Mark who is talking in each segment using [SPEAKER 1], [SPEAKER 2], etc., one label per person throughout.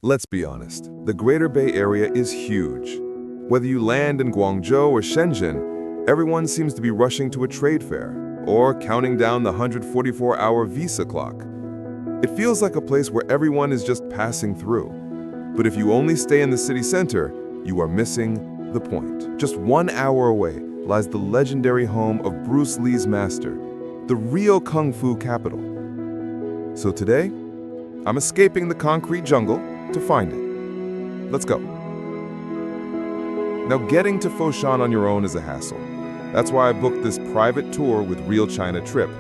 [SPEAKER 1] Let's be honest, the Greater Bay Area is huge. Whether you land in Guangzhou or Shenzhen, everyone seems to be rushing to a trade fair or counting down the 144-hour visa clock. It feels like a place where everyone is just passing through. But if you only stay in the city center, you are missing the point. Just 1 hour away lies the legendary home of Bruce Lee's master, the real Kung Fu capital. So today, I'm escaping the concrete jungle to find it. Let's go. Now, getting to Foshan on your own is a hassle. That's why I booked this private tour with Real China Trip.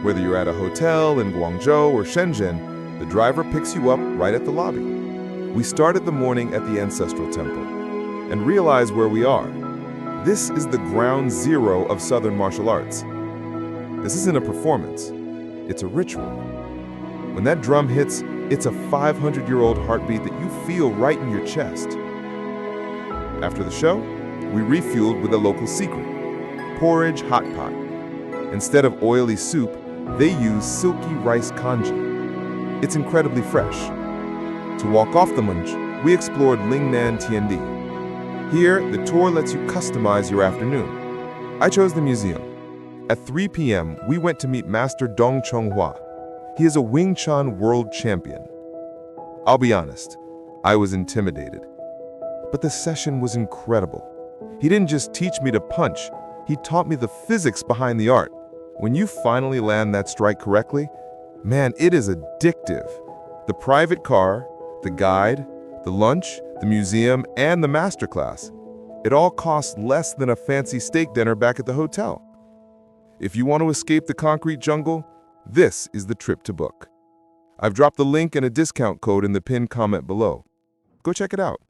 [SPEAKER 1] Whether you're at a hotel in Guangzhou or Shenzhen, the driver picks you up right at the lobby. We started the morning at the Ancestral Temple and realize where we are. This is the ground zero of Southern martial arts. This isn't a performance, it's a ritual. When that drum hits, it's a 500-year-old heartbeat that you feel right in your chest. After the show, we refueled with a local secret, Porridge Hot Pot. Instead of oily soup, they use silky rice congee. It's incredibly fresh. To walk off the munch, we explored Lingnan Tiandi. Here, the tour lets you customize your afternoon. I chose the museum. At 3 p.m., we went to meet Master Dong Chonghua. He is a Wing Chun World Champion. I'll be honest, I was intimidated. But the session was incredible. He didn't just teach me to punch, he taught me the physics behind the art. When you finally land that strike correctly, man, it is addictive. The private car, the guide, the lunch, the museum, and the masterclass. It all costs less than a fancy steak dinner back at the hotel. If you want to escape the concrete jungle, this is the trip to book. I've dropped the link and a discount code in the pinned comment below. Go check it out.